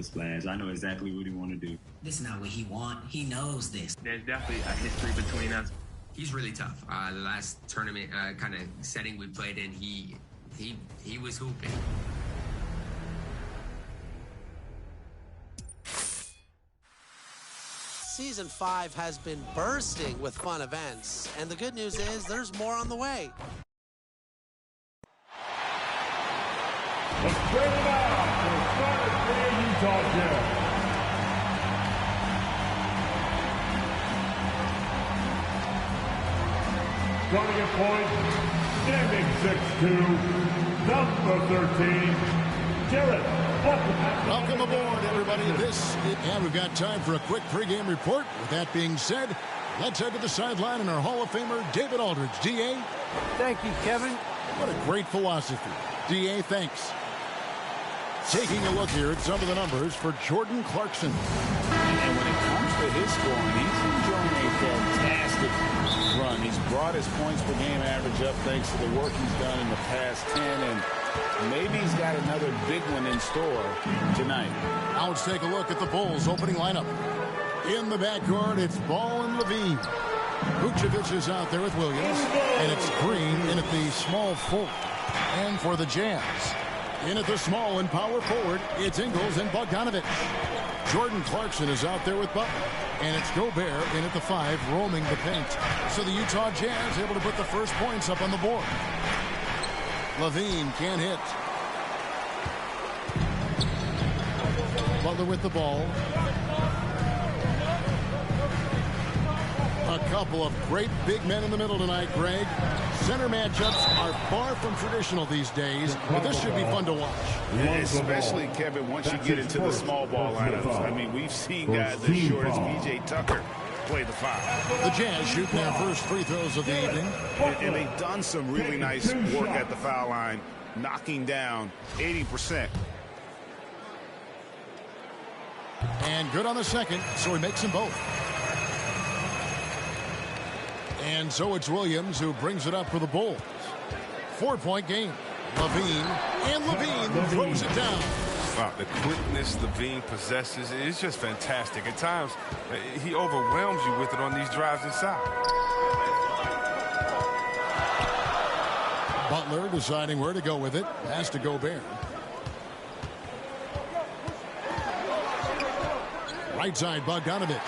splash. I know exactly what he want to do. This is not what he want. He knows this. There's definitely a history between us. He's really tough. The last tournament kind of setting we played in, he was hooping. Season 5 has been bursting with fun events, and the good news is there's more on the way. Let's bring it out for Charlotte, Utah Jazz. Starting at point, standing 6'2", number 13, Jarrett Buchanan. Welcome aboard, everybody. And we've got time for a quick pregame report. With that being said, let's head to the sideline and our Hall of Famer, David Aldridge. D.A.? Thank you, Kevin. What a great philosophy. D.A., thanks. Taking a look here at some of the numbers for Jordan Clarkson. And when it comes to his scoring, he's enjoying a fantastic run. He's brought his points per game average up thanks to the work he's done in the past 10, and maybe he's got another big one in store tonight. Now let's take a look at the Bulls' opening lineup. In the backcourt, it's Ball and Levine. Vucevic is out there with Williams, and it's Green in at the small forward. And for the Jazz, in at the small and power forward, it's Ingles and Bogdanovic. Jordan Clarkson is out there with Butler, and it's Gobert in at the 5, roaming the paint. So the Utah Jazz able to put the first points up on the board. Levine can't hit. Butler with the ball. A couple of great big men in the middle tonight, Greg. Center matchups are far from traditional these days, but this should be fun to watch. Especially, Kevin, once you get into the small ball lineups. I mean, we've seen guys as short as P.J. Tucker play the 5. The Jazz shooting their first free throws of the evening. And they've done some really nice work at the foul line, knocking down 80%. And good on the second, so he makes them both. And so it's Williams who brings it up for the Bulls. 4-point game. Levine throws it down. Wow, the quickness Levine possesses is just fantastic. At times, he overwhelms you with it on these drives inside. Butler deciding where to go with it. Pass to Gobert. Right side, Bogdanovic.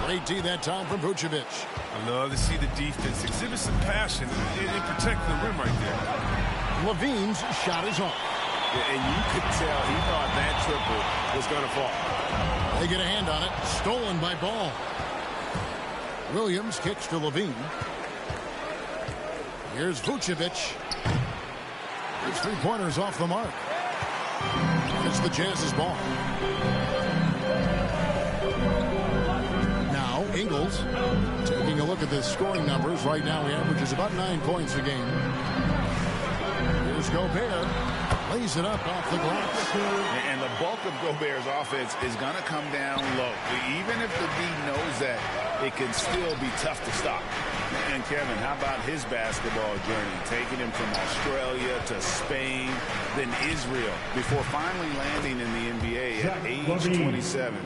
Great D that time from Vucevic. I love to see the defense exhibit some passion in protecting the rim right there. Levine's shot is off. Yeah, and you could tell he thought that triple was going to fall. They get a hand on it. Stolen by Ball. Williams kicks to Levine. Here's Vucevic. His three-pointers off the mark. It's the Jazz's ball. Now Ingles taking a look at the scoring numbers. Right now he averages about 9 points a game. Here's Gobert. Lays it up off the glass. And the bulk of Gobert's offense is going to come down low. Even if the D knows that, it can still be tough to stop. And Kevin, how about his basketball journey? Taking him from Australia to Spain, then Israel, before finally landing in the NBA at age 27.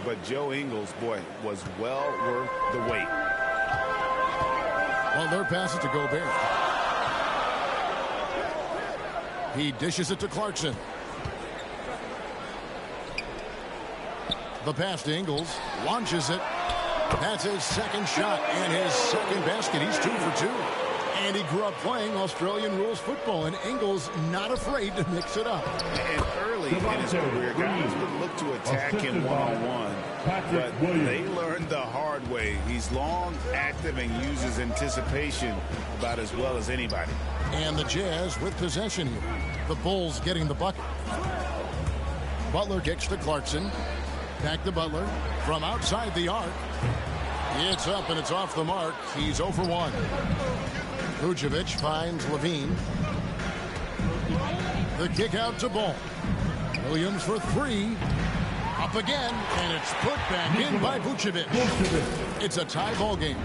But Joe Ingles, boy, was well worth the wait. Well, their pass it to Gobert. He dishes it to Clarkson. The pass to Ingles. Launches it. That's his second shot and his second basket. He's 2 for 2. And he grew up playing Australian rules football. And Ingles not afraid to mix it up. And early in his career, guys would look to attack him one-on-one. But they learned the hard way. He's long, active, and uses anticipation about as well as anybody. And the Jazz with possession here. The Bulls getting the bucket. Butler kicks to Clarkson. Back to Butler from outside the arc. It's up and it's off the mark. He's 0 for 1. Vucevic finds Levine. The kick out to Ball. Williams for 3. Up again, and it's put back in by Vucevic. It's a tie ball game.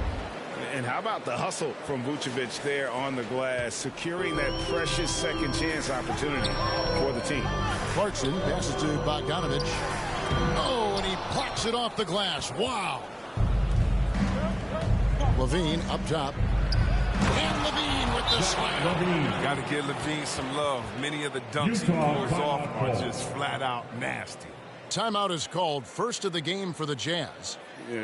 And how about the hustle from Vucevic there on the glass, securing that precious second chance opportunity for the team. Clarkson passes to Bogdanovic. Oh, and he blocks it off the glass. Wow. Levine up top. And Levine with the slam. Got to give Levine some love. Many of the dunks he pulls off are just flat out nasty. Timeout is called, first of the game for the Jazz.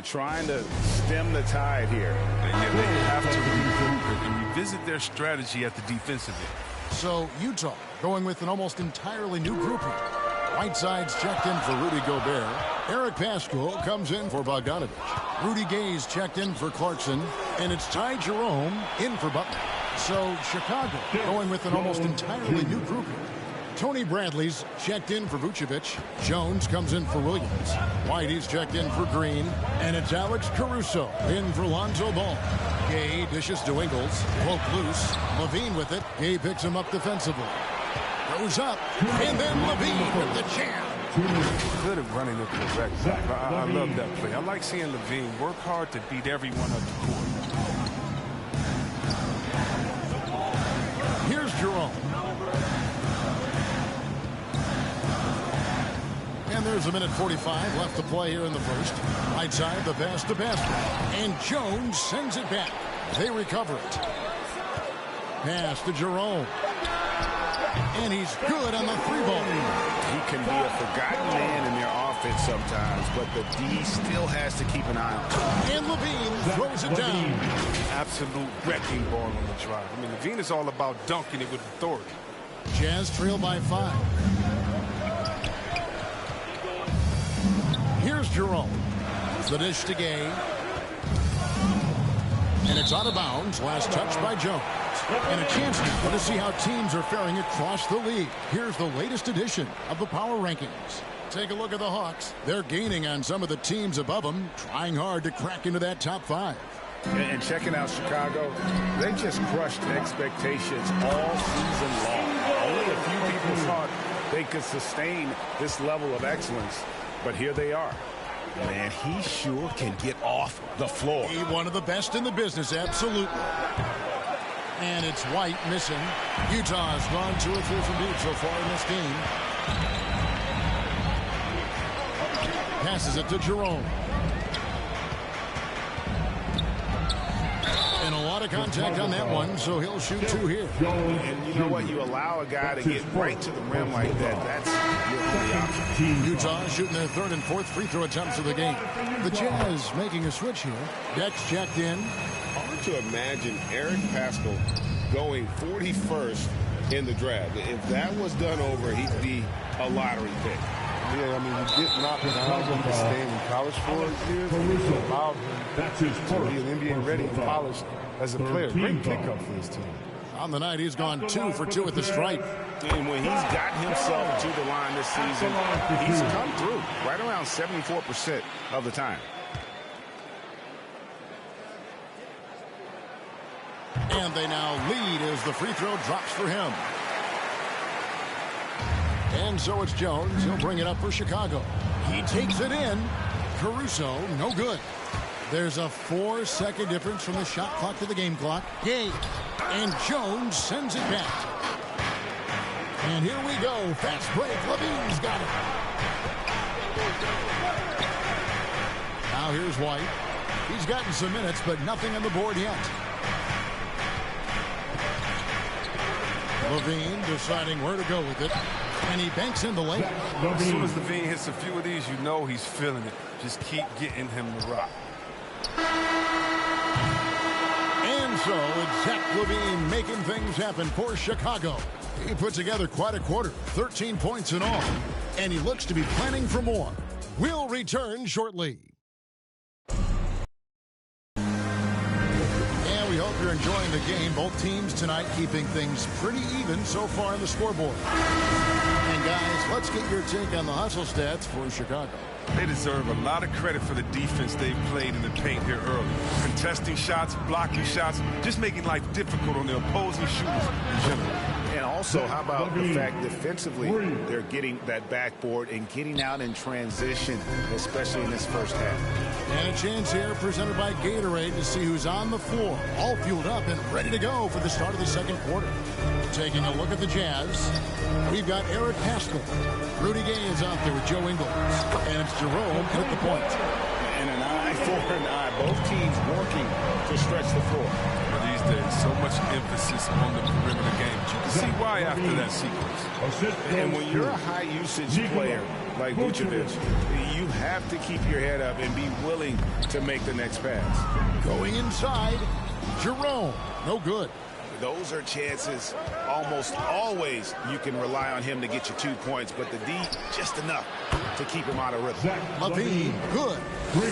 Trying to stem the tide here. And they have to regroup and revisit their strategy at the defensive end. So Utah going with an almost entirely new grouping. Whiteside's checked in for Rudy Gobert. Eric Paschall comes in for Bogdanovic. Rudy Gay's checked in for Clarkson. And it's Ty Jerome in for Butler. So Chicago going with an almost entirely new grouping. Tony Bradley's checked in for Vucevic. Jones comes in for Williams. Whitey's checked in for Green. And it's Alex Caruso in for Lonzo Ball. Gay dishes to Ingles. Broke loose. Levine with it. Gay picks him up defensively. Goes up. And then Levine with the jam. Good at running it correct. I love that play. I like seeing Levine work hard to beat everyone up the court. Here's Jerome. And there's a minute 45 left to play here in the first. Right side, the pass to Paschall. And Jones sends it back. They recover it. Pass to Jerome. And he's good on the three ball. He can be a forgotten man in their offense sometimes, but the D still has to keep an eye on him. And Levine throws it down. Absolute wrecking ball on the drive. I mean, Levine is all about dunking it with authority. Jazz trail by 5. Here's Jerome. The dish to Gay. And it's out of bounds. Last touch by Jones. And a chance now to see how teams are faring across the league. Here's the latest edition of the Power Rankings. Take a look at the Hawks. They're gaining on some of the teams above them, trying hard to crack into that top 5. And checking out Chicago, they just crushed expectations all season long. Only a few people thought they could sustain this level of excellence, but here they are. Man, he sure can get off the floor. He's one of the best in the business, absolutely. And it's White missing. Utah's gone 2 or 3 from deep so far in this game. Passes it to Jerome. And a lot of contact on that one, so he'll shoot 2 here. And you know what? You allow a guy to get right to the rim like that. That's your only option. Utah shooting their 3rd and 4th free throw attempts of the game. The Jazz making a switch here. Dex checked in. Hard to imagine Eric Paschall going 41st in the draft. If that was done over, he'd be a lottery pick. Yeah, I mean, he get knocked down when he stayed in college for years. It allowed him to be an NBA-ready and polished as a player. Great pickup for his team. On the night, he's gone 2 for 2 at the stripe. And when he's gotten himself to the line this season, he's come through right around 74% of the time. And they now lead as the free throw drops for him. And so it's Jones. He'll bring it up for Chicago. He takes it in. Caruso, no good. There's a 4-second difference from the shot clock to the game clock. Gay. And Jones sends it back. And here we go. Fast break. Levine's got it. Now here's White. He's gotten some minutes, but nothing on the board yet. Levine deciding where to go with it. And he banks in the lane. As soon as Levine hits a few of these, you know he's feeling it. Just keep getting him the rock. And so it's Zach LaVine making things happen for Chicago. He put together quite a quarter, 13 points in all. And he looks to be planning for more. We'll return shortly. We hope you're enjoying the game. Both teams tonight keeping things pretty even so far on the scoreboard. And guys, let's get your take on the hustle stats for Chicago. They deserve a lot of credit for the defense they've played in the paint here early. Contesting shots, blocking shots, just making life difficult on the opposing shooters in general. And also, how about the fact defensively they're getting that backboard and getting out in transition, especially in this first half. And a chance here presented by Gatorade to see who's on the floor, all fueled up and ready to go for the start of the second quarter. Taking a look at the Jazz, we've got Eric Paschall. Rudy Gay is out there with Joe Ingles. And it's Jerome at the point. And an eye for an eye. Both teams working to stretch the floor. These days, so much emphasis on the perimeter game. You can see why after that sequence. And when you're a high-usage player like Vucevic, you have to keep your head up and be willing to make the next pass. Going inside, Jerome. No good. Those are chances almost always you can rely on him to get you 2 points, but the D, just enough to keep him out of rhythm. LaVine, good.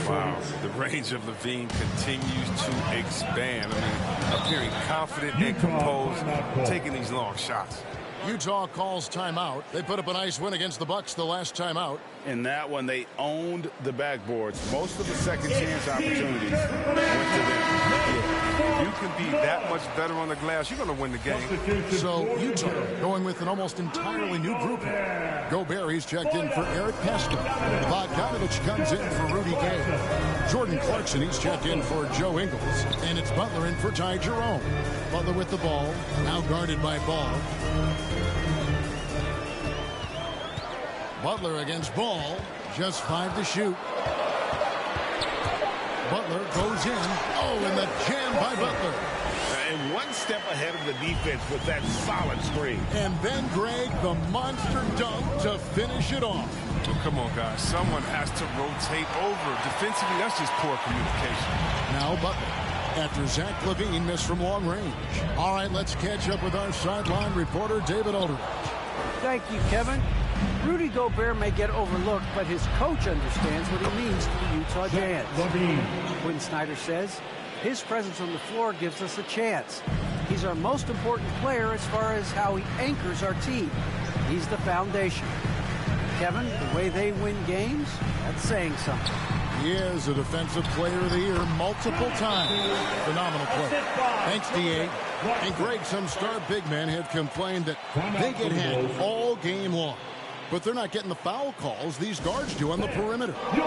Wow, the range of LaVine continues to expand. I mean, appearing confident and composed, taking these long shots. Utah calls timeout. They put up a nice win against the Bucks the last timeout. In that one, they owned the backboards. Most of the second chance opportunities went to them. You can be that much better on the glass, you're going to win the game. So Utah going with an almost entirely new group here. Gobert, he's checked in for Eric Paschall. Bogdanovich comes in for Rudy Gay. Jordan Clarkson, he's checked in for Joe Ingles. And it's Butler in for Ty Jerome. Butler with the ball, now guarded by Ball. Butler against Ball, just 5 to shoot. Butler goes in. Oh, and the jam by Butler. And one step ahead of the defense with that solid screen. And then Greg, the monster dunk to finish it off. Well, come on, guys. Someone has to rotate over. Defensively, that's just poor communication. Now Butler, after Zach LaVine missed from long range. All right, let's catch up with our sideline reporter, David Aldridge. Thank you, Kevin. Rudy Gobert may get overlooked, but his coach understands what he means to the Utah Jazz. Quinn Snyder says, his presence on the floor gives us a chance. He's our most important player as far as how he anchors our team. He's the foundation. Kevin, the way they win games, that's saying something. He is a Defensive Player of the Year multiple times. Phenomenal play. Thanks, D.A. And Greg, some star big men have complained that they get hit all game long. But they're not getting the foul calls these guards do on the perimeter. And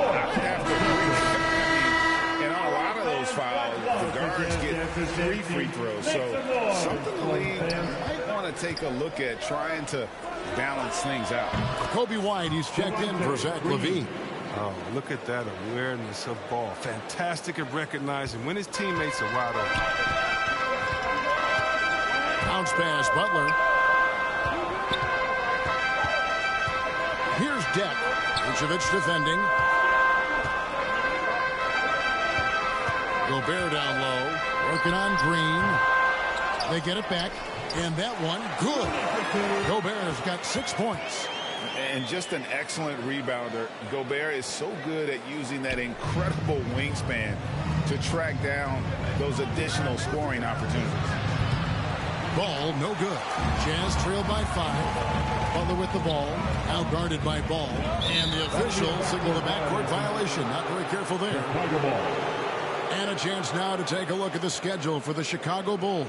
on a lot of those fouls, the guards get 3 free throws. So something the league might want to take a look at, trying to balance things out. Kobe White, he's checked in for Zach LaVine. Oh, look at that awareness of ball. Fantastic at recognizing when his teammates are wide open. Bounce pass, Butler. Here's Deck. Vucevic defending. Gobert down low. Working on Green. They get it back. And that one, good. Gobert's got 6 points. And just an excellent rebounder. Gobert is so good at using that incredible wingspan to track down those additional scoring opportunities. Ball, no good. Jazz trailed by 5. Butler with the ball. Now guarded by Ball. And the official signaled a backcourt violation. Not very careful there. And a chance now to take a look at the schedule for the Chicago Bulls.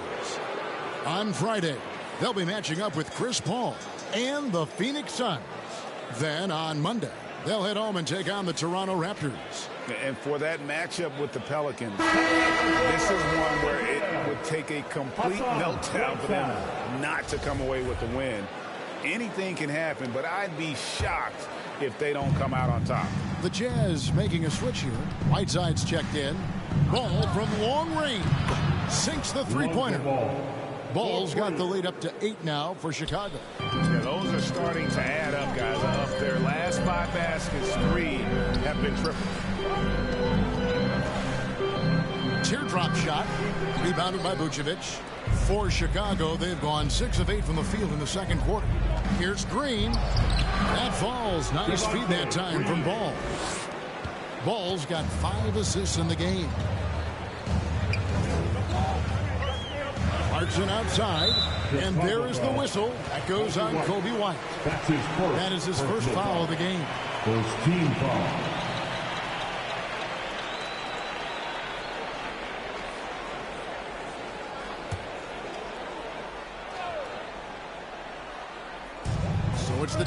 On Friday, they'll be matching up with Chris Paul and the Phoenix Suns. Then on Monday, they'll head home and take on the Toronto Raptors. And for that matchup with the Pelicans, this is one where it would take a complete meltdown for them not to come away with the win. Anything can happen, but I'd be shocked if they don't come out on top. The Jazz making a switch here. Whiteside's checked in. Ball from long range. Sinks the three-pointer. Ball's got the lead up to 8 now for Chicago. Yeah, those are starting to add up, guys. Of their last 5 baskets, 3 have been triple. Teardrop shot. Rebounded by Vucevic. For Chicago, they've gone 6 of 8 from the field in the second quarter. Here's Green. That falls. Nice feed that time from Ball. Ball's got 5 assists in the game. Clarkson outside, and there is the whistle. That goes on Kobe White. That is his first foul of the game. First team foul.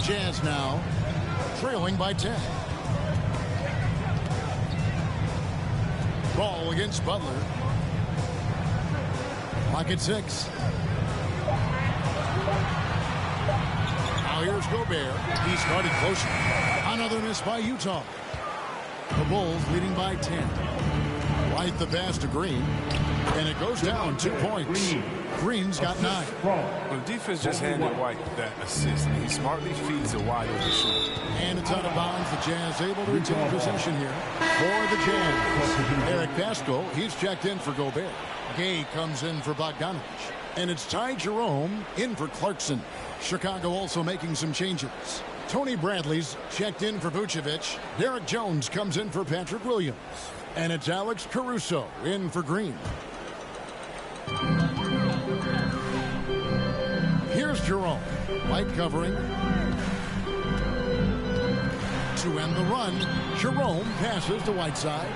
Jazz now trailing by 10. Ball against Butler. Clock at 6. Now here's Gobert. He's guarded closer. Another miss by Utah. The Bulls leading by 10. White the pass to Green. And it goes down 2 points. Green's got 9. Well, the defense just handed White that assist. And he smartly feeds a wide open shooter. And it's out of bounds. The Jazz able to retain possession here for the Jazz. Eric Paschall, he's checked in for Gobert. Gay comes in for Bogdanovich. And it's Ty Jerome in for Clarkson. Chicago also making some changes. Tony Bradley's checked in for Vucevic. Derek Jones comes in for Patrick Williams. And it's Alex Caruso in for Green. Here's Jerome. White covering. To end the run, Jerome passes to Whiteside.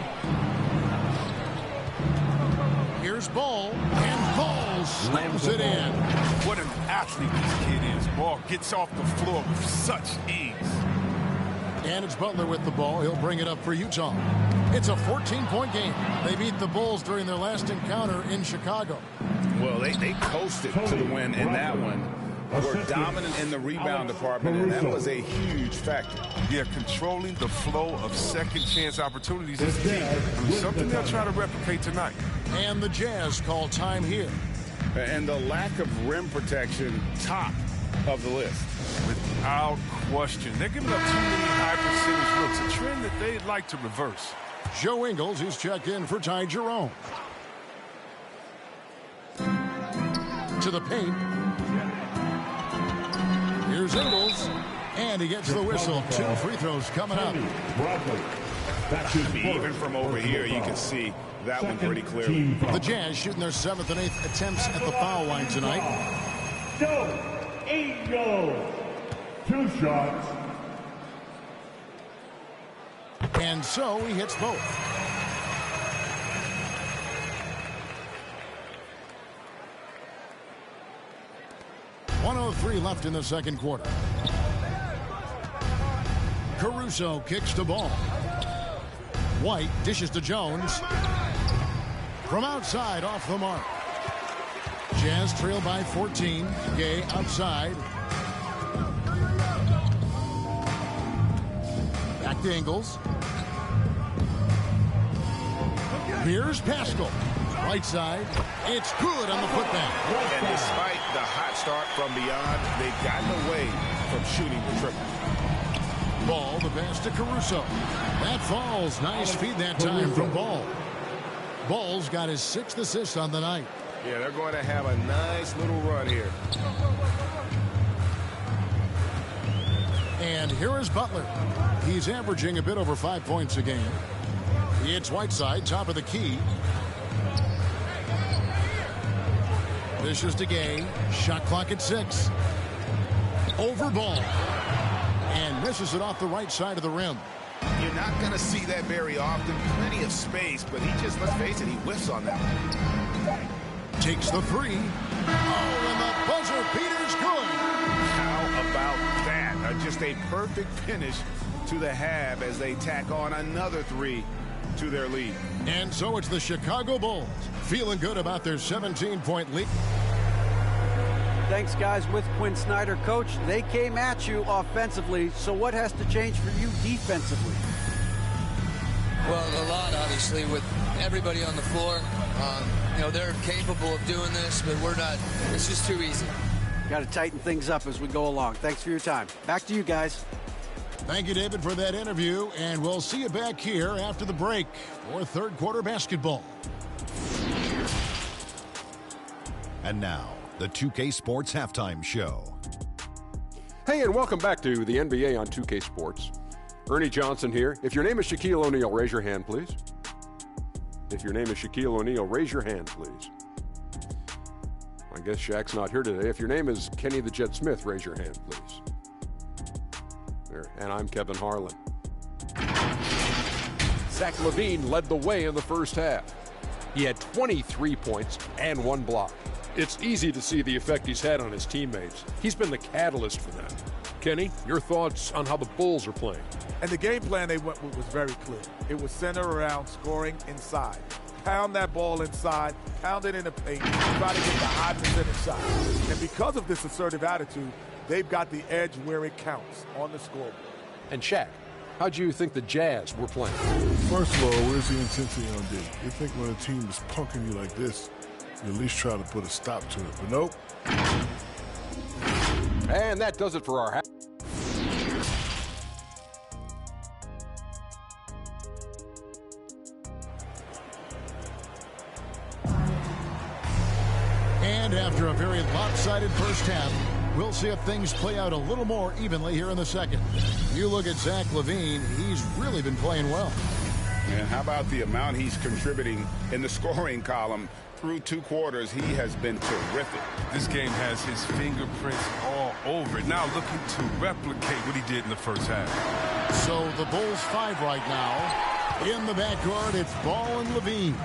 Here's Ball, and Ball slams it in. What an athlete this kid is. Ball gets off the floor with such ease. And it's Butler with the ball. He'll bring it up for Utah. It's a 14-point game. They beat the Bulls during their last encounter in Chicago. Well, they coasted to the win in that one. Were dominant in the rebound department, and that was a huge factor. Yeah, controlling the flow of second chance opportunities is key. Something they'll try to replicate tonight. And the Jazz call time here. And the lack of rim protection, top of the list. Without question. They're giving up too many high percentage looks, a trend that they'd like to reverse. Joe Ingles, he's checked in for Ty Jerome. To the paint. Here's Ingles, and he gets the whistle. 2 free throws coming up. Even from over here, you can see that one pretty clearly. The Jazz shooting their 7th and 8th attempts at the foul line tonight. Joe Ingles. 2 shots. And so he hits both. .103 left in the second quarter. Caruso kicks the ball. White dishes to Jones. From outside, off the mark. Jazz trail by 14. Gay outside. Back to Ingles. Here's Paschall. Right side. It's good on the putback. And despite the hot start from beyond, they've gotten away from shooting the triple. Ball, the pass to Caruso. That falls. Nice feed that time from Ball. Ball's got his 6th assist on the night. Yeah, they're going to have a nice little run here. And here is Butler. He's averaging a bit over 5 points a game. It's Whiteside, top of the key. Dishes to Gay. Shot clock at 6. Over Ball. And misses it off the right side of the rim. You're not going to see that very often. Plenty of space, but he just, let's face it, he whiffs on that one. Takes the 3. Oh, and the buzzer beater's good. How about that? Just a perfect finish to the half as they tack on another 3 to their lead. And so it's the Chicago Bulls feeling good about their 17-point lead. Thanks, guys. With Quinn Snyder, coach, they came at you offensively. So what has to change for you defensively? Well, a lot, obviously, with everybody on the floor. You know, they're capable of doing this, but we're not. It's just too easy. Got to tighten things up as we go along. Thanks for your time. Back to you guys. Thank you, David, for that interview, and we'll see you back here after the break for third quarter basketball. And now, the 2K Sports Halftime Show. Hey, and welcome back to the NBA on 2K Sports. Ernie Johnson here. If your name is Shaquille O'Neal, raise your hand, please. If your name is Shaquille O'Neal, raise your hand, please. I guess Shaq's not here today. If your name is Kenny the Jet Smith, raise your hand, please. There. And I'm Kevin Harlan. Zach LaVine led the way in the first half. He had 23 points and 1 block. It's easy to see the effect he's had on his teammates. He's been the catalyst for them. Kenny, your thoughts on how the Bulls are playing? And the game plan they went with was very clear. It was centered around scoring inside. Pound that ball inside, pound it in the paint, try to get the high percentage shot. And because of this assertive attitude, they've got the edge where it counts on the scoreboard. And Shaq, how do you think the Jazz were playing? First of all, where's the intensity on D? You think when a team is punking you like this, you at least try to put a stop to it. But nope. And that does it for our half. And after a very lopsided first half, we'll see if things play out a little more evenly here in the second. You look at Zach LaVine, he's really been playing well. And how about the amount he's contributing in the scoring column? Through 2 quarters, he has been terrific. This game has his fingerprints all over it. Now looking to replicate what he did in the first half. So the Bulls 5 right now. In the backcourt, it's Ball and Levine.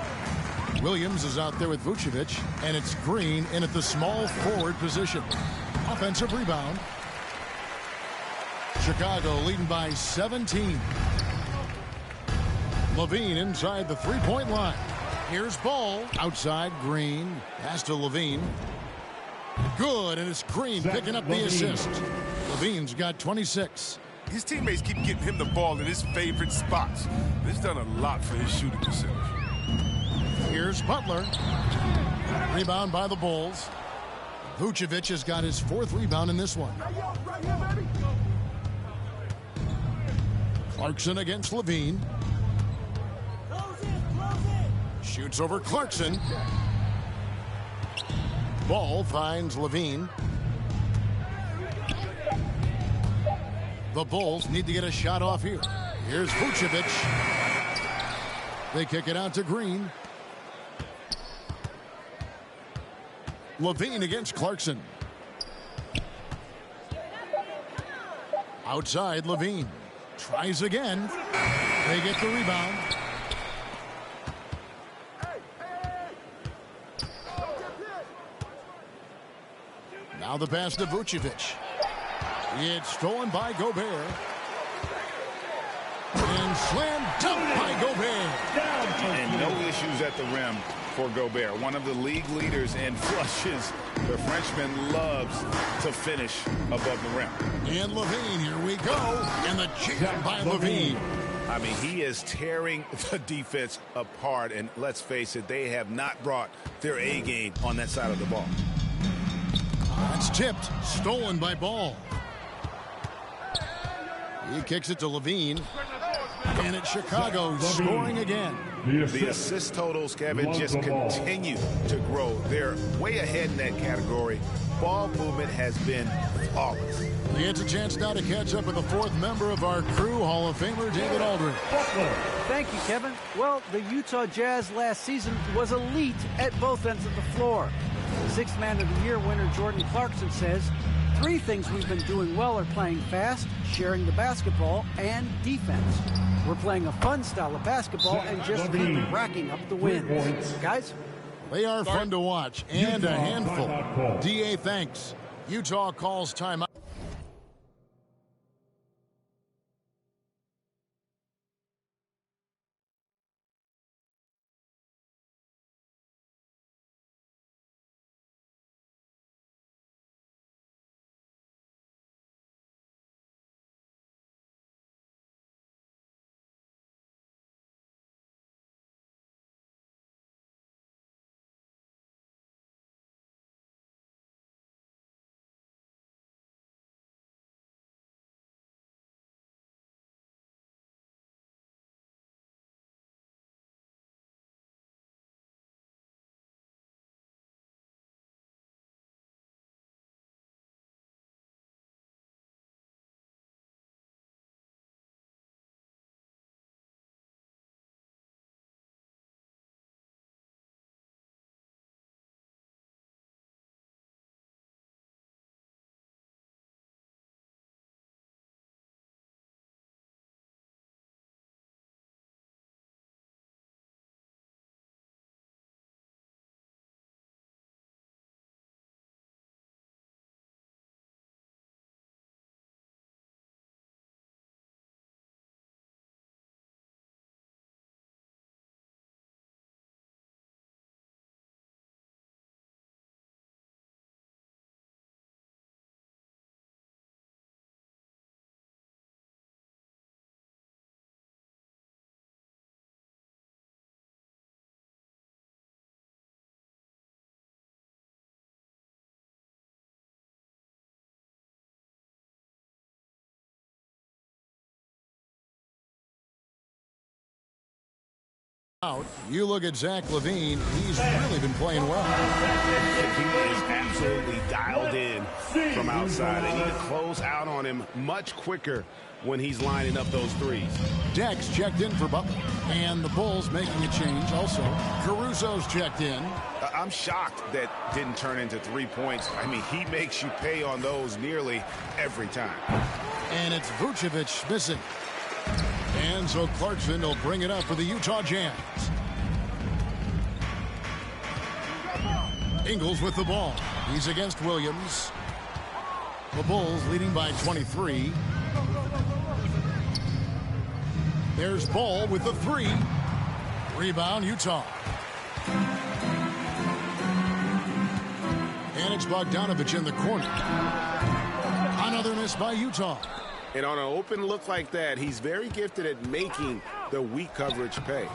Williams is out there with Vucevic, and it's Green in at the small forward position. Offensive rebound. Chicago leading by 17. Levine inside the three-point line. Here's Ball. Outside, Green. Pass to Levine. Good, and it's Green picking up the assist. Levine's got 26. His teammates keep getting him the ball in his favorite spots. This has done a lot for his shooting percentage. Here's Butler. Rebound by the Bulls. Vucevic has got his 4th rebound in this one. Clarkson against Levine. Shoots over Clarkson. Ball finds Levine. The Bulls need to get a shot off here. Here's Vucevic. They kick it out to Green. Levine against Clarkson. Outside, Levine. Tries again. They get the rebound. Now the pass to Vucevic. It's stolen by Gobert. And slam dunk by Gobert. And no issues at the rim for Gobert. One of the league leaders in flushes. The Frenchman loves to finish above the rim. And Levine, here we go. And the jam by Levine. I mean, he is tearing the defense apart. And let's face it, they have not brought their A game on that side of the ball. It's tipped. Stolen by Ball. He kicks it to Levine. And it's Chicago scoring again. The assist totals, Kevin, just continue to grow. They're way ahead in that category. Ball movement has been flawless. He gets a chance now to catch up with the 4th member of our crew, Hall of Famer David Aldridge. Thank you, Kevin. Well, the Utah Jazz last season was elite at both ends of the floor. 6th Man of the Year winner Jordan Clarkson says, 3 things we've been doing well are playing fast, sharing the basketball, and defense. We're playing a fun style of basketball and just keep racking up the wins. Guys? They are fun to watch and a handful. DA, thanks. Utah calls timeout. Out. You look at Zach LaVine, he's really been playing well. He is absolutely dialed in from outside, and he can close out on him much quicker when he's lining up those threes. Dex checked in for Butler, and the Bulls making a change also. Caruso's checked in. I'm shocked that didn't turn into 3 points. I mean, he makes you pay on those nearly every time. And it's Vucevic missing. And so Clarkson will bring it up for the Utah Jazz. Ingles with the ball. He's against Williams. The Bulls leading by 23. There's Ball with the 3. Rebound, Utah. And it's Bogdanovich in the corner. Another miss by Utah. And on an open look like that, he's very gifted at making the weak coverage pay.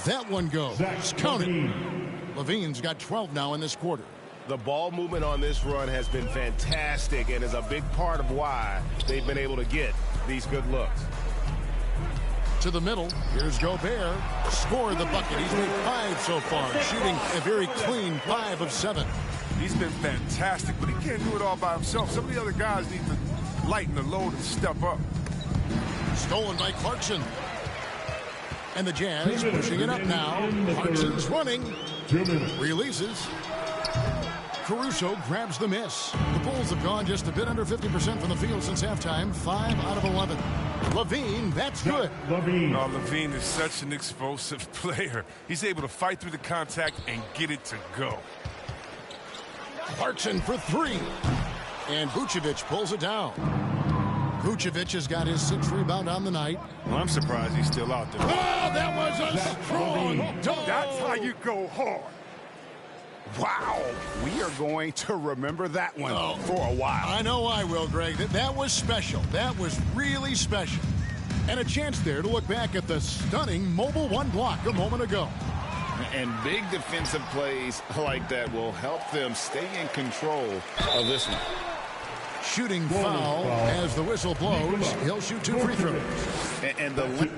That one goes. Counted. LaVine's got 12 now in this quarter. The ball movement on this run has been fantastic and is a big part of why they've been able to get these good looks. To the middle. Here's Gobert. Scored the bucket. He's made 5 so far, shooting a very clean 5 of 7. He's been fantastic, but he can't do it all by himself. Some of the other guys need to lighten the load and step up. Stolen by Clarkson. And the Jazz pushing it up now. Clarkson's running. Releases. Caruso grabs the miss. The Bulls have gone just a bit under 50% from the field since halftime. 5 out of 11. LaVine, that's good. LaVine is such an explosive player. He's able to fight through the contact and get it to go. Clarkson for 3. And Vucevic pulls it down. Vucevic has got his 6th rebound on the night. Well, I'm surprised he's still out there. Oh, that was a strong dunk. That's how you go hard. Wow. We are going to remember that one for a while. I know I will, Greg. That was special. That was really special. And a chance there to look back at the stunning Mobile One block a moment ago. And big defensive plays like that will help them stay in control of this one. Shooting foul as the whistle blows. He'll shoot 2 free throws. And the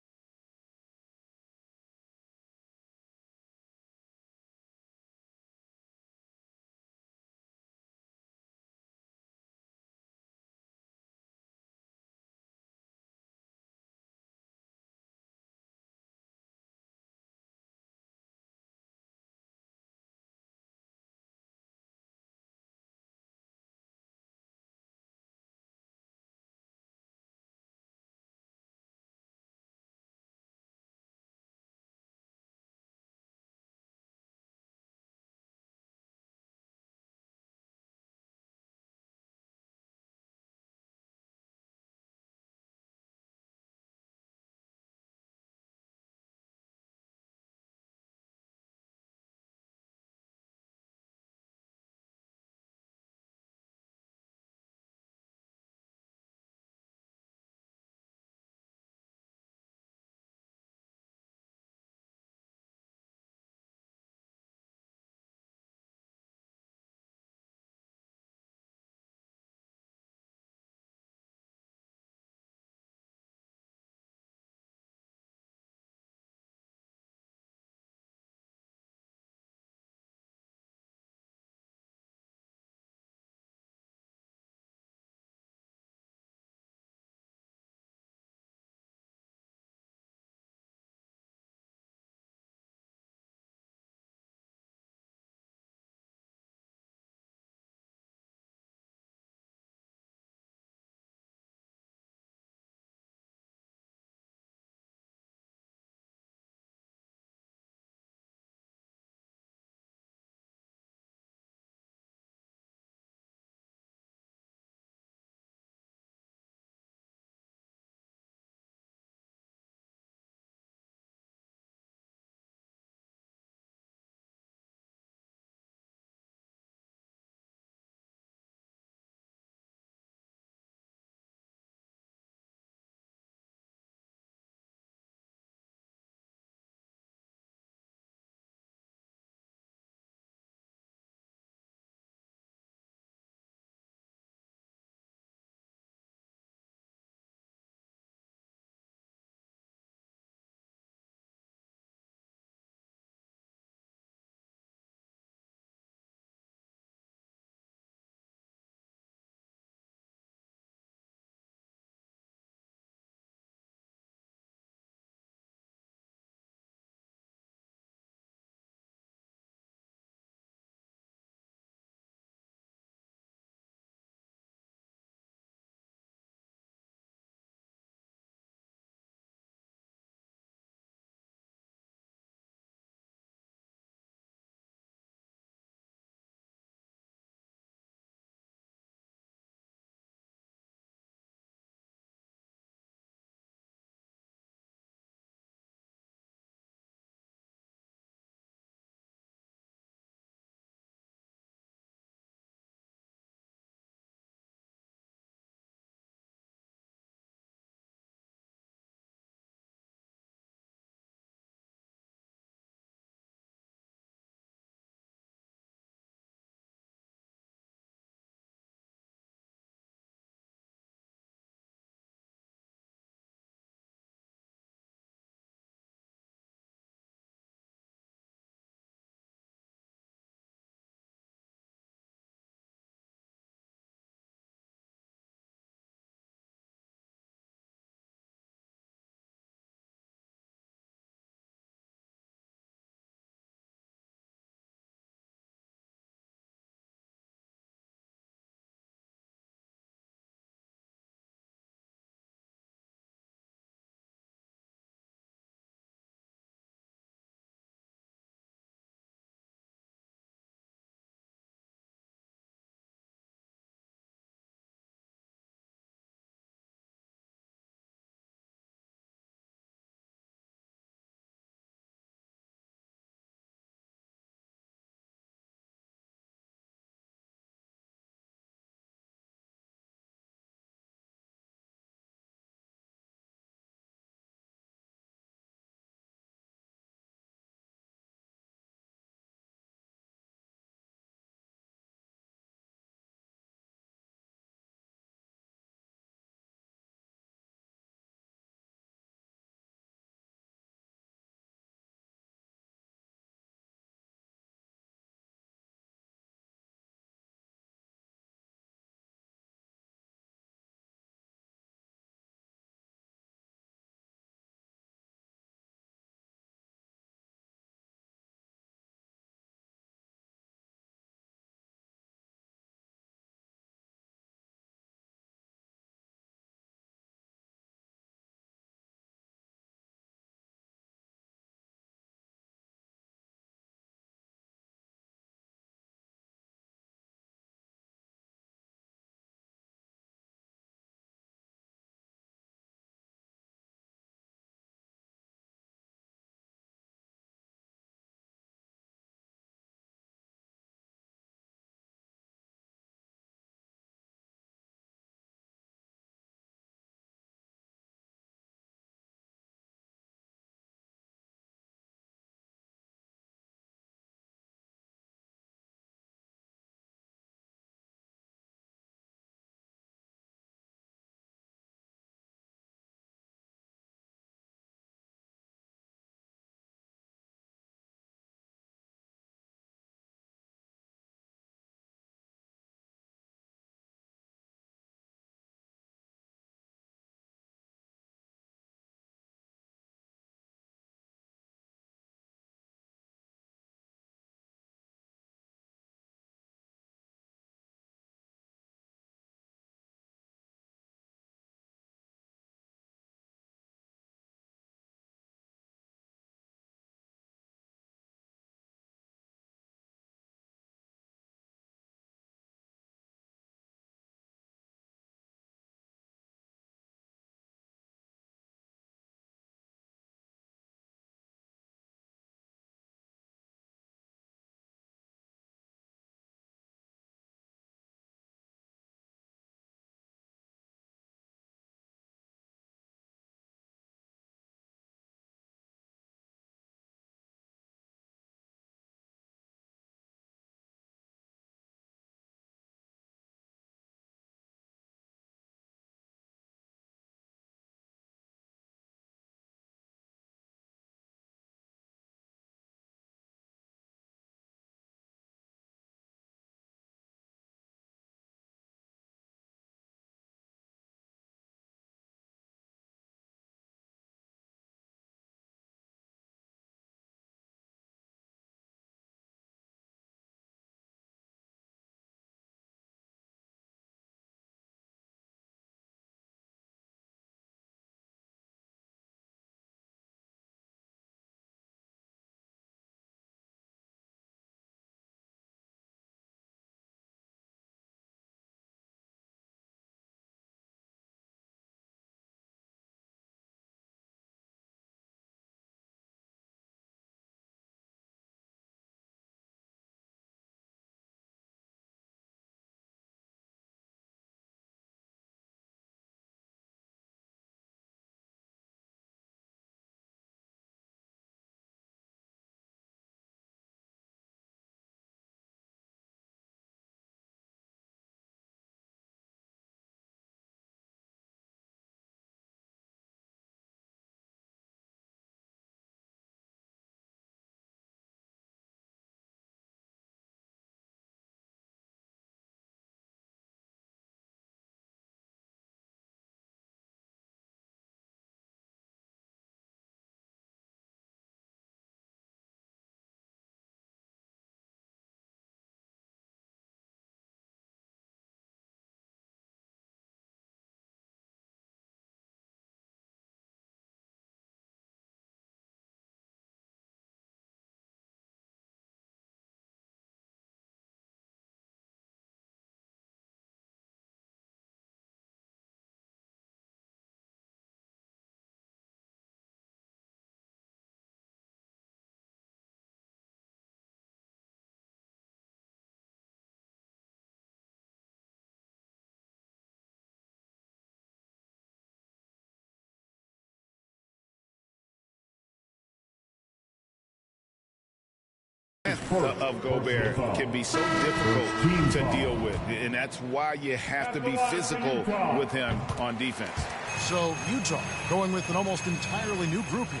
of Gobert can be so difficult to deal with. And that's why you have to be physical with him on defense. So Utah going with an almost entirely new group here.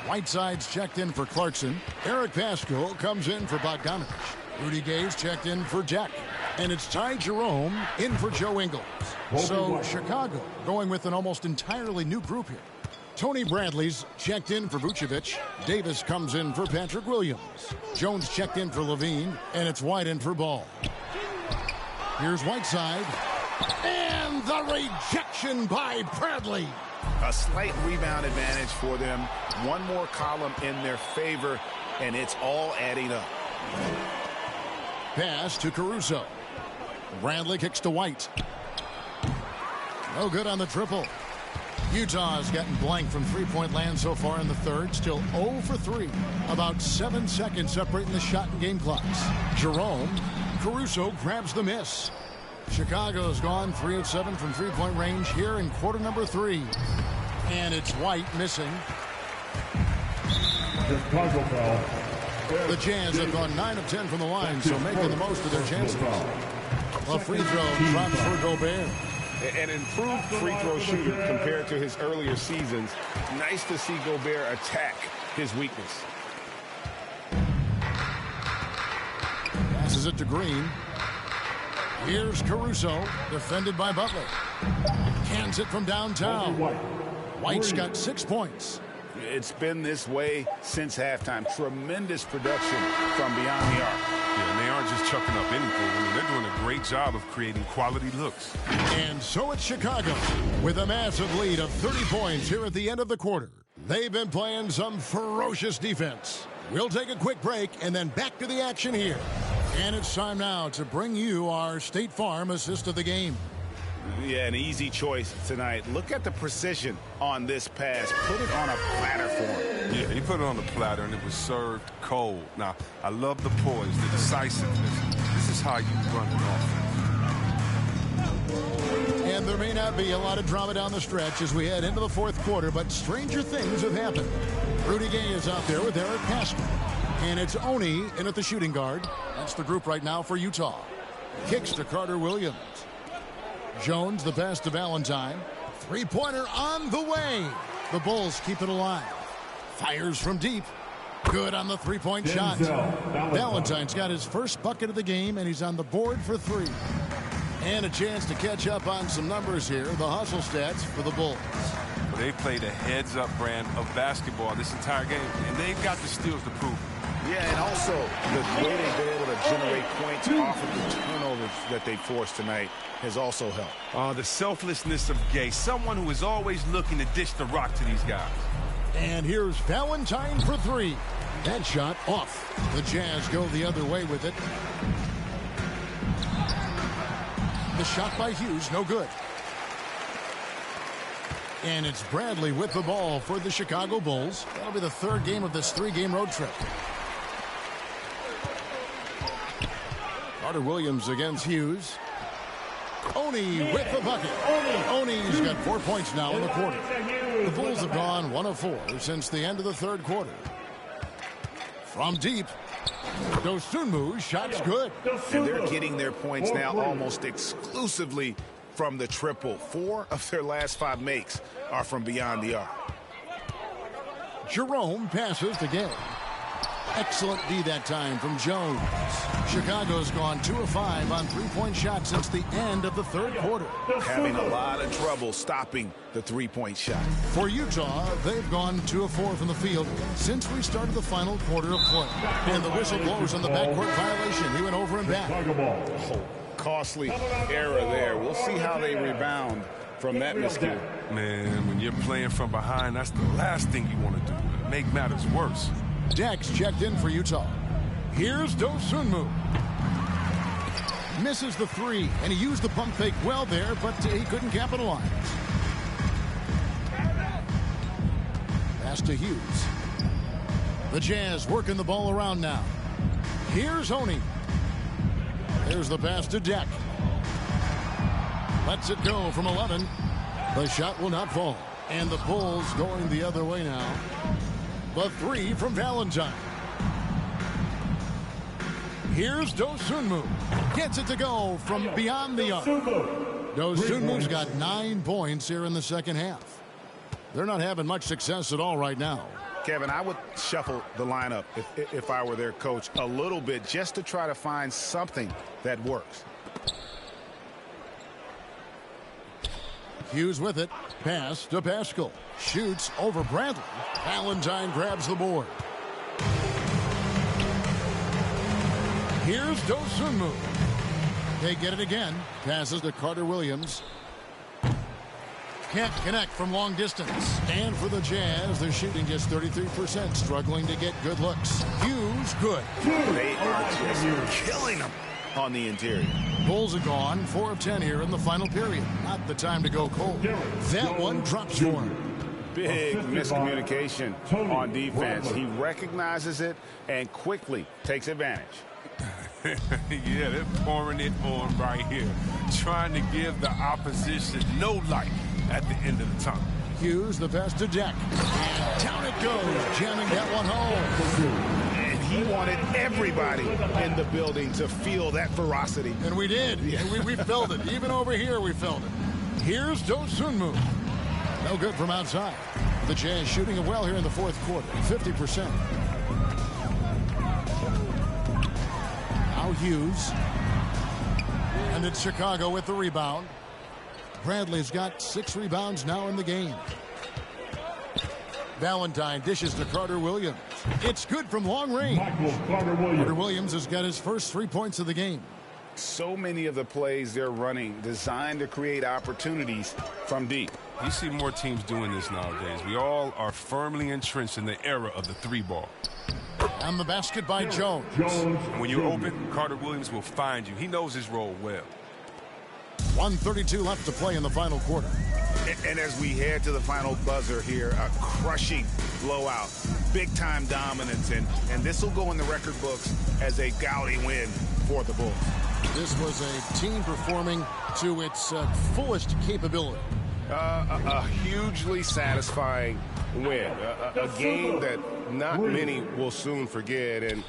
Whiteside's checked in for Clarkson. Eric Paschal comes in for Bogdanovich. Rudy Gay's checked in for Jack. And it's Ty Jerome in for Joe Ingles. So Chicago going with an almost entirely new group here. Tony Bradley's checked in for Vucevic. Davis comes in for Patrick Williams. Jones checked in for Levine. And it's White in for Ball. Here's Whiteside. And the rejection by Bradley. A slight rebound advantage for them. One more column in their favor, and it's all adding up. Pass to Caruso. Bradley kicks to White. No good on the triple. Utah has gotten blank from three-point land so far in the third. Still 0 for 3. About 7 seconds separating the shot and game clocks. Jerome. Caruso grabs the miss. Chicago's gone 3 of 7 from three-point range here in quarter number 3. And it's White missing. Chicago foul. The Jazz have gone 9 of 10 from the line, so making the most of their chances. A free throw drops for Gobert. An improved free throw shooter compared to his earlier seasons. Nice to see Gobert attack his weakness. Passes it to Green. Here's Caruso, defended by Butler. Cans it from downtown. White's got 6 points. It's been this way since halftime. Tremendous production from beyond the arc. Yeah, and they aren't just chucking up anything. I mean, they're doing a great job of creating quality looks. And so it's Chicago with a massive lead of 30 points here at the end of the quarter. They've been playing some ferocious defense. We'll take a quick break and then back to the action here. And it's time now to bring you our State Farm assist of the game. Yeah, an easy choice tonight. Look at the precision on this pass. Put it on a platter for him. Yeah, he put it on the platter, and it was served cold. Now, I love the poise, the decisiveness. This is how you run an offense. And there may not be a lot of drama down the stretch as we head into the fourth quarter, but stranger things have happened. Rudy Gay is out there with Eric Paschal. And it's Oni in at the shooting guard. That's the group right now for Utah. Kicks to Carter Williams. Jones, the pass to Valentine. Three-pointer on the way. The Bulls keep it alive. Fires from deep. Good on the three-point shot. Valentine's got his first bucket of the game, and he's on the board for 3. And a chance to catch up on some numbers here. The hustle stats for the Bulls. Well, they played a heads-up brand of basketball this entire game, and they've got the steals to prove it. Yeah, and also the way they've been able to generate points off of the turnovers that they forced tonight has also helped. The selflessness of Gay, someone who is always looking to dish the rock to these guys. And here's Valentine for 3. That shot off. The Jazz go the other way with it. The shot by Hughes, no good. And it's Bradley with the ball for the Chicago Bulls. That'll be the third game of this 3-game road trip. Carter Williams against Hughes. Oni with the bucket. Oni's got 4 points now in the quarter. The Bulls have gone 1 of 4 since the end of the third quarter. From deep, Dosunmu's shot's good. And they're getting their points now almost exclusively from the triple. 4 of their last 5 makes are from beyond the arc. Jerome passes to Gay. Excellent D that time from Jones. Chicago's gone 2 of 5 on three-point shots since the end of the third quarter. Having a lot of trouble stopping the three-point shot. For Utah, they've gone 2 of 4 from the field since we started the final quarter of play. And the whistle blows on the backcourt violation. He went over and back. Oh, costly error there. We'll see how they rebound from that miscue. Man, when you're playing from behind, that's the last thing you want to do. Make matters worse. Dex checked in for Utah. Here's Dosunmu. Misses the 3, and he used the pump fake well there, but he couldn't capitalize. Pass to Hughes. The Jazz working the ball around now. Here's Oni. There's the pass to Deck. Lets it go from 11. The shot will not fall. And the Bulls going the other way now. The 3 from Valentine. Here's Dosunmu. Gets it to go from beyond the arc. Dosunmu's got 9 points here in the second half. They're not having much success at all right now. Kevin, I would shuffle the lineup if I were their coach a little bit just to try to find something that works. Hughes with it. Pass to Pascal. Shoots over Bradley. Valentine grabs the board. Here's Dosunmu. They get it again. Passes to Carter Williams. Can't connect from long distance. And for the Jazz, they're shooting just 33%, struggling to get good looks. Hughes, good. They are just killing them on the interior. Bulls are gone. 4 of 10 here in the final period. Not the time to go cold. That one drops for him. Big miscommunication on defense. He recognizes it and quickly takes advantage. Yeah, they're pouring it on right here. Trying to give the opposition no light at the end of the tunnel. Hughes, the pass to Deck. And down it goes, jamming that one home. And he wanted everybody in the building to feel that ferocity. And we did. Yeah. And we felt it. Even over here, we felt it. Here's Dosunmu. No good from outside. The Jazz shooting it well here in the fourth quarter. 50%. Now Hughes. And it's Chicago with the rebound. Bradley's got 6 rebounds now in the game. Valentine dishes to Carter Williams. It's good from long range. Carter Williams has got his first 3 points of the game. So many of the plays they're running designed to create opportunities from deep. You see more teams doing this nowadays. We all are firmly entrenched in the era of the 3-ball. And the basket by Jones. When you're open, Carter Williams will find you. He knows his role well. 1:32 left to play in the final quarter. And as we head to the final buzzer here, a crushing blowout, big-time dominance, and this will go in the record books as a gaudy win for the Bulls. This was a team performing to its fullest capability. A hugely satisfying win, a game that not many will soon forget, and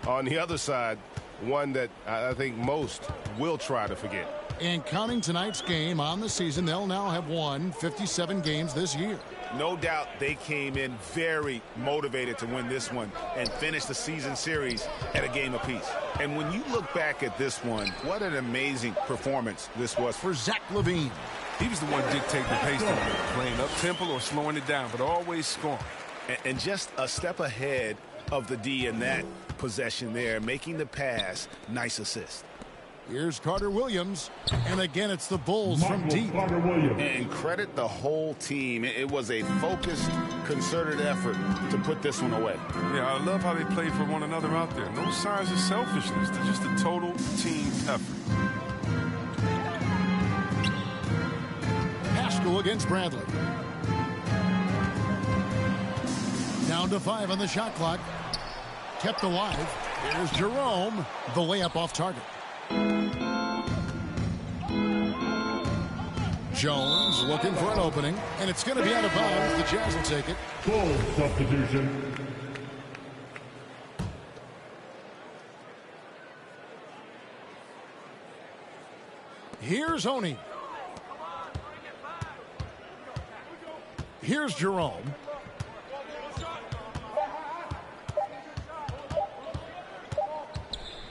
on the other side, one that I think most will try to forget. And counting tonight's game on the season, they'll now have won 57 games this year. No doubt they came in very motivated to win this one and finish the season series at a game apiece. And when you look back at this one, what an amazing performance this was for Zach LaVine. He was the one dictating the pace tonight, playing up-tempo or slowing it down, but always scoring. And just a step ahead of the D in that possession there, making the pass. Nice assist. Here's Carter Williams, and again it's the Bulls from deep. And credit the whole team. It was a focused, concerted effort to put this one away. Yeah, I love how they play for one another out there. No signs of selfishness. They're just a total team effort. Pascal against Bradley. Down to 5 on the shot clock. Kept alive. Here's Jerome. The layup off target. Jones looking for an opening, and it's going to be out of bounds. The Jazz will take it. Full substitution. Here's Oni. Here's Jerome.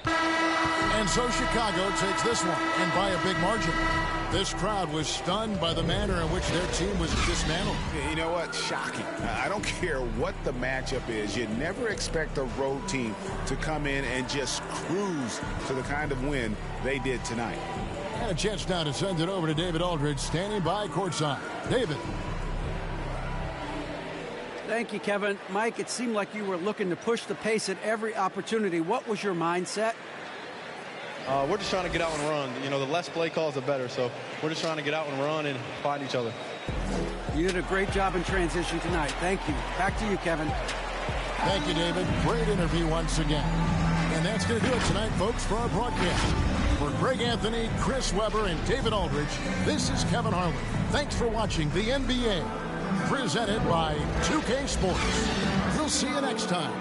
And so Chicago takes this one, and by a big margin. This crowd was stunned by the manner in which their team was dismantled. You know what? Shocking. I don't care what the matchup is. You never expect a road team to come in and just cruise to the kind of win they did tonight. And a chance now to send it over to David Aldridge, standing by courtside. David. Thank you, Kevin. Mike, it seemed like you were looking to push the pace at every opportunity. What was your mindset? We're just trying to get out and run. You know, the less play calls, the better. So we're just trying to get out and run and find each other. You did a great job in transition tonight. Thank you. Back to you, Kevin. Thank you, David. Great interview once again. And that's going to do it tonight, folks, for our broadcast. For Greg Anthony, Chris Webber, and David Aldridge, this is Kevin Harlan. Thanks for watching the NBA, presented by 2K Sports. We'll see you next time.